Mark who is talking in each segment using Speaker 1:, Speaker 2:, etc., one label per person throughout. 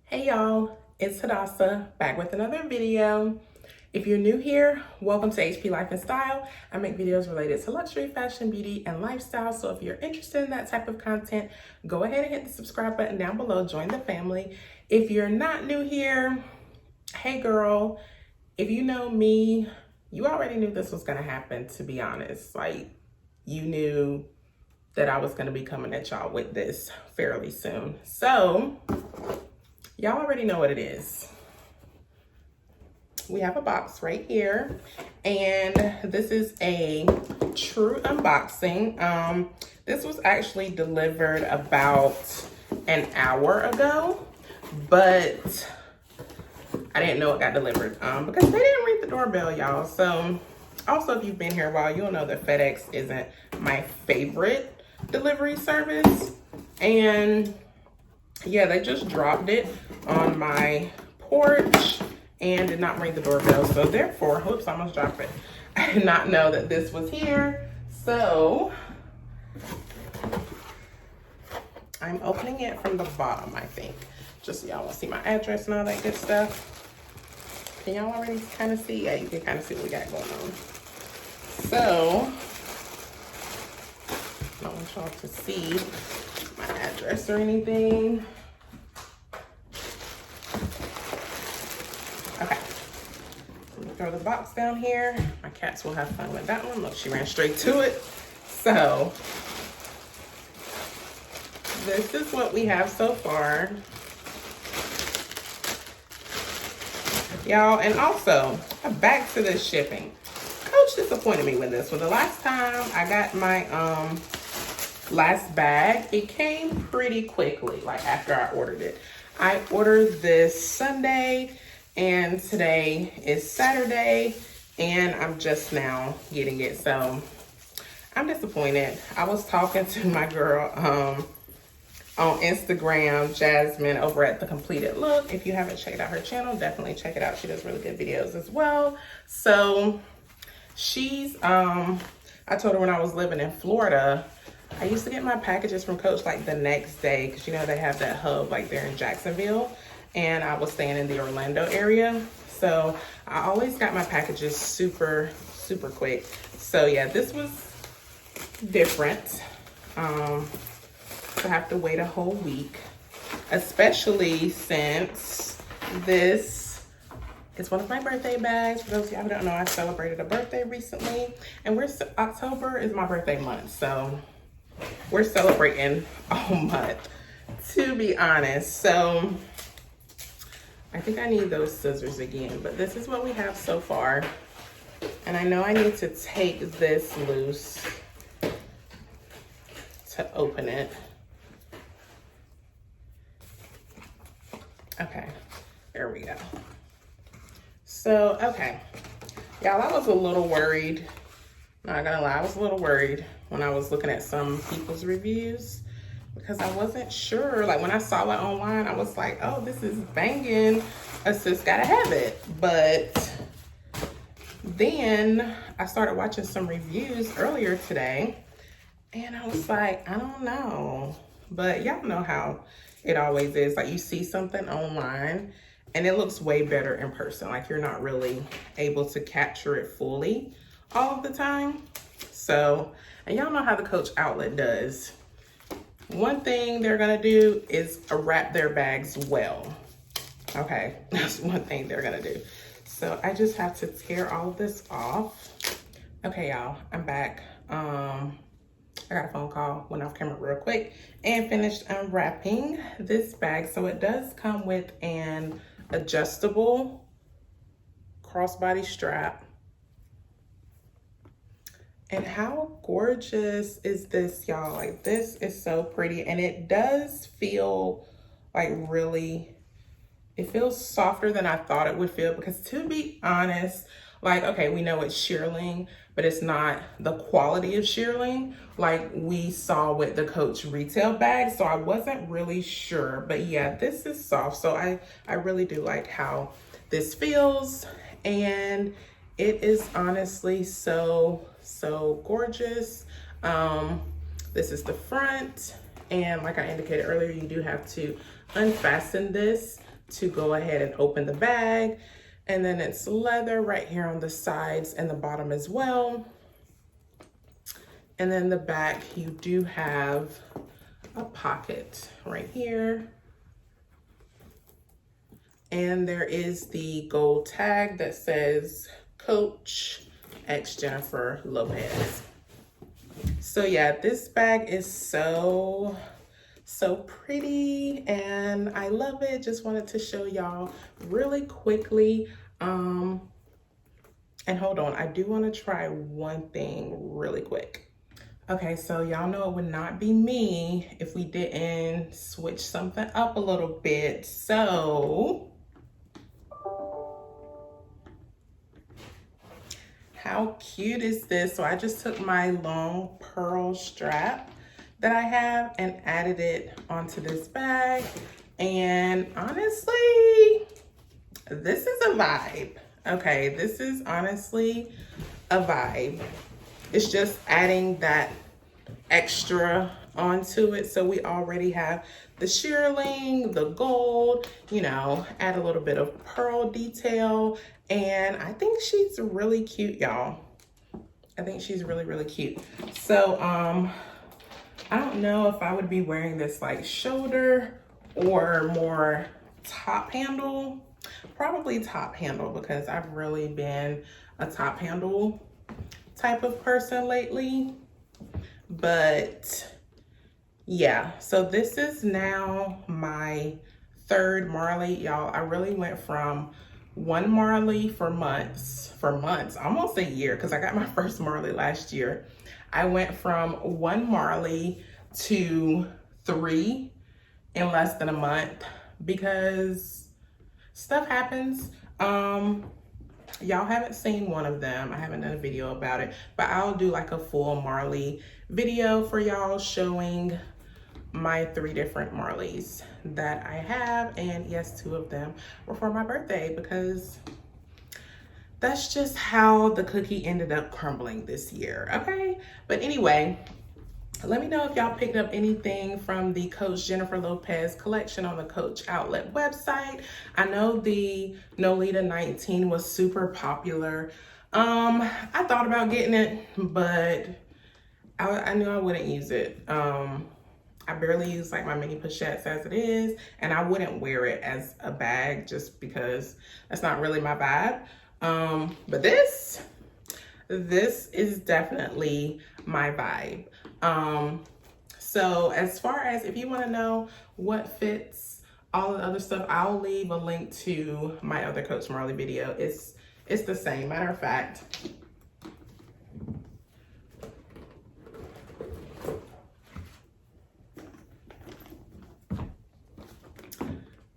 Speaker 1: Hey y'all, it's Hadassah back with another video. If you're new here, welcome to HP Life and Style. I make videos related to luxury, fashion, beauty, and lifestyle. So if you're interested in that type of content, go ahead and hit the subscribe button down below, join the family. If you're not new here, hey girl, if you know me, you already knew this was gonna happen, to be honest. Like, you knew that I was gonna be coming at y'all with this fairly soon. So, y'all already know what it is. We have a box right here, and this is a true unboxing. This was actually delivered about an hour ago, but I didn't know it got delivered because they didn't ring the doorbell, y'all. So also, if you've been here a while, you'll know that FedEx isn't my favorite delivery service. And yeah, they just dropped it on my porch and did not ring the doorbell. So therefore, whoops, I almost dropped it. I did not know that this was here. So I'm opening it from the bottom, I think. Just so y'all will see my address and all that good stuff. Can y'all already kind of see? Yeah, you can kind of see what we got going on. So I don't want y'all to see my address or anything. Okay, let me throw the box down here. My cats will have fun with that one. Look, she ran straight to it. So this is what we have so far, y'all. And also, back to this shipping. Coach disappointed me with this one. The last time I got my last bag, it came pretty quickly, like after I ordered it. I ordered this Sunday, and today is Saturday, and I'm just now getting it. So I'm disappointed. I was talking to my girl on Instagram, Jasmine, over at The Completed Look. If you haven't checked out her channel, definitely check it out. She does really good videos as well. So she's, I told her when I was living in Florida, I used to get my packages from Coach like the next day, because you know they have that hub like there in Jacksonville, and I was staying in the Orlando area. So I always got my packages super quick. So yeah, this was different. To have to wait a whole week, especially since this is one of my birthday bags. For those of y'all who don't know, I celebrated a birthday recently, and October is my birthday month, so we're celebrating all month, to be honest. So I think I need those scissors again, but this is what we have so far. And I know I need to take this loose to open it. Okay, there we go. So, okay, y'all, I was a little worried. Not gonna lie, I was a little worried when I was looking at some people's reviews, because I wasn't sure. Like when I saw it online, I was like, oh, this is banging. A sis gotta have it. But then I started watching some reviews earlier today, and I was like, I don't know. But y'all know how it always is. Like you see something online and it looks way better in person. Like you're not really able to capture it fully all of the time. So, and y'all know how the Coach outlet does. One thing they're gonna do is wrap their bags well. Okay, that's one thing they're gonna do. So I just have to tear all of this off. Okay, y'all, I'm back. I got a phone call, went off camera real quick, and finished unwrapping this bag. So it does come with an adjustable crossbody strap. And how gorgeous is this, y'all? Like, this is so pretty, and it does feel like really, it feels softer than I thought it would feel, because to be honest, like, okay, we know it's shearling, but it's not the quality of shearling like we saw with the Coach retail bag. So I wasn't really sure, but yeah, this is soft. So I really do like how this feels, and it is honestly so gorgeous. This is the front, and like I indicated earlier, you do have to unfasten this to go ahead and open the bag. And then it's leather right here on the sides and the bottom as well. And then the back, you do have a pocket right here. And there is the gold tag that says Coach X Jennifer Lopez. So yeah, this bag is so pretty and I love it. Just wanted to show y'all really quickly. And hold on, I do want to try one thing really quick. Okay, so y'all know it would not be me if we didn't switch something up a little bit. So how cute is this? So I just took my long pearl strap that I have and added it onto this bag. And honestly, this is a vibe. Okay, this is honestly a vibe. It's just adding that extra onto it. So we already have the shearling, the gold, you know, add a little bit of pearl detail. And I think she's really cute, y'all. I think she's really cute. So I don't know if I would be wearing this like shoulder or more top handle. Probably top handle, because I've really been a top handle type of person lately. But yeah, so this is now my third Marlie, y'all. I really went from one Marlie for months, almost a year, because I got my first Marlie last year. I went from one Marlie to 3 in less than a month because stuff happens. Y'all haven't seen one of them. I haven't done a video about it, but I'll do like a full Marlie video for y'all showing my 3 different Marlies that I have. And yes, 2 of them were for my birthday because that's just how the cookie ended up crumbling this year, okay? But anyway, let me know if y'all picked up anything from the Coach Jennifer Lopez collection on the Coach Outlet website. I know the Nolita 19 was super popular. I thought about getting it, but I knew I wouldn't use it. I barely use like my mini pochettes as it is, and I wouldn't wear it as a bag just because that's not really my vibe. But this is definitely my vibe. So as far as if you want to know what fits, all the other stuff, I'll leave a link to my other Coach Marlie video. It's the same. Matter of fact,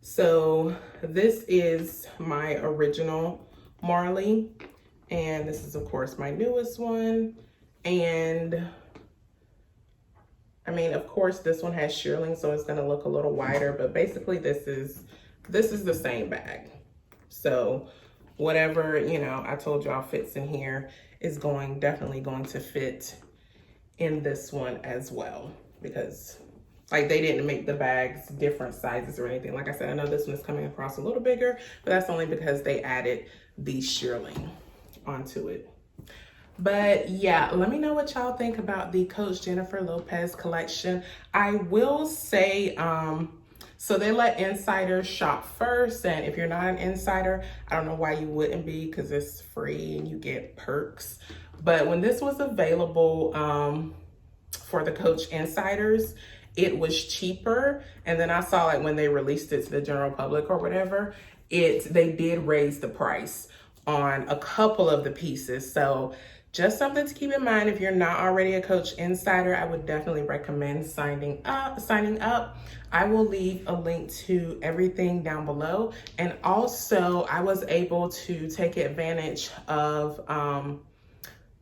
Speaker 1: so this is my original Marlie, and this is of course my newest one. And I mean, of course this one has shearling, so it's gonna look a little wider, but basically this is the same bag. So whatever, you know, I told y'all fits in here is definitely going to fit in this one as well, because like they didn't make the bags different sizes or anything. Like I said, I know this one is coming across a little bigger, but that's only because they added the shearling onto it. But yeah, let me know what y'all think about the Coach Jennifer Lopez collection. I will say, so they let insiders shop first, and if you're not an insider, I don't know why you wouldn't be, because it's free and you get perks. But when this was available for the Coach insiders, it was cheaper. And then I saw like when they released it to the general public or whatever, they did raise the price on a couple of the pieces. So just something to keep in mind. If you're not already a Coach insider, I would definitely recommend signing up. I will leave a link to everything down below. And also I was able to take advantage of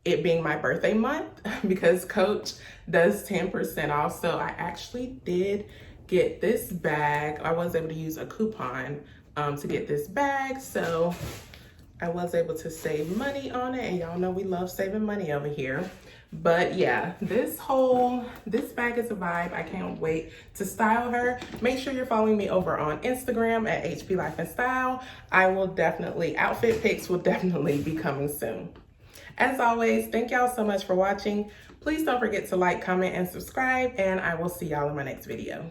Speaker 1: it being my birthday month because Coach does 10% off. So I actually did get this bag. I was able to use a coupon to get this bag. So I was able to save money on it, and y'all know we love saving money over here. But yeah, this bag is a vibe. I can't wait to style her. Make sure you're following me over on Instagram at HP Life and Style. Outfit pics will definitely be coming soon. As always, thank y'all so much for watching. Please don't forget to like, comment, and subscribe, and I will see y'all in my next video.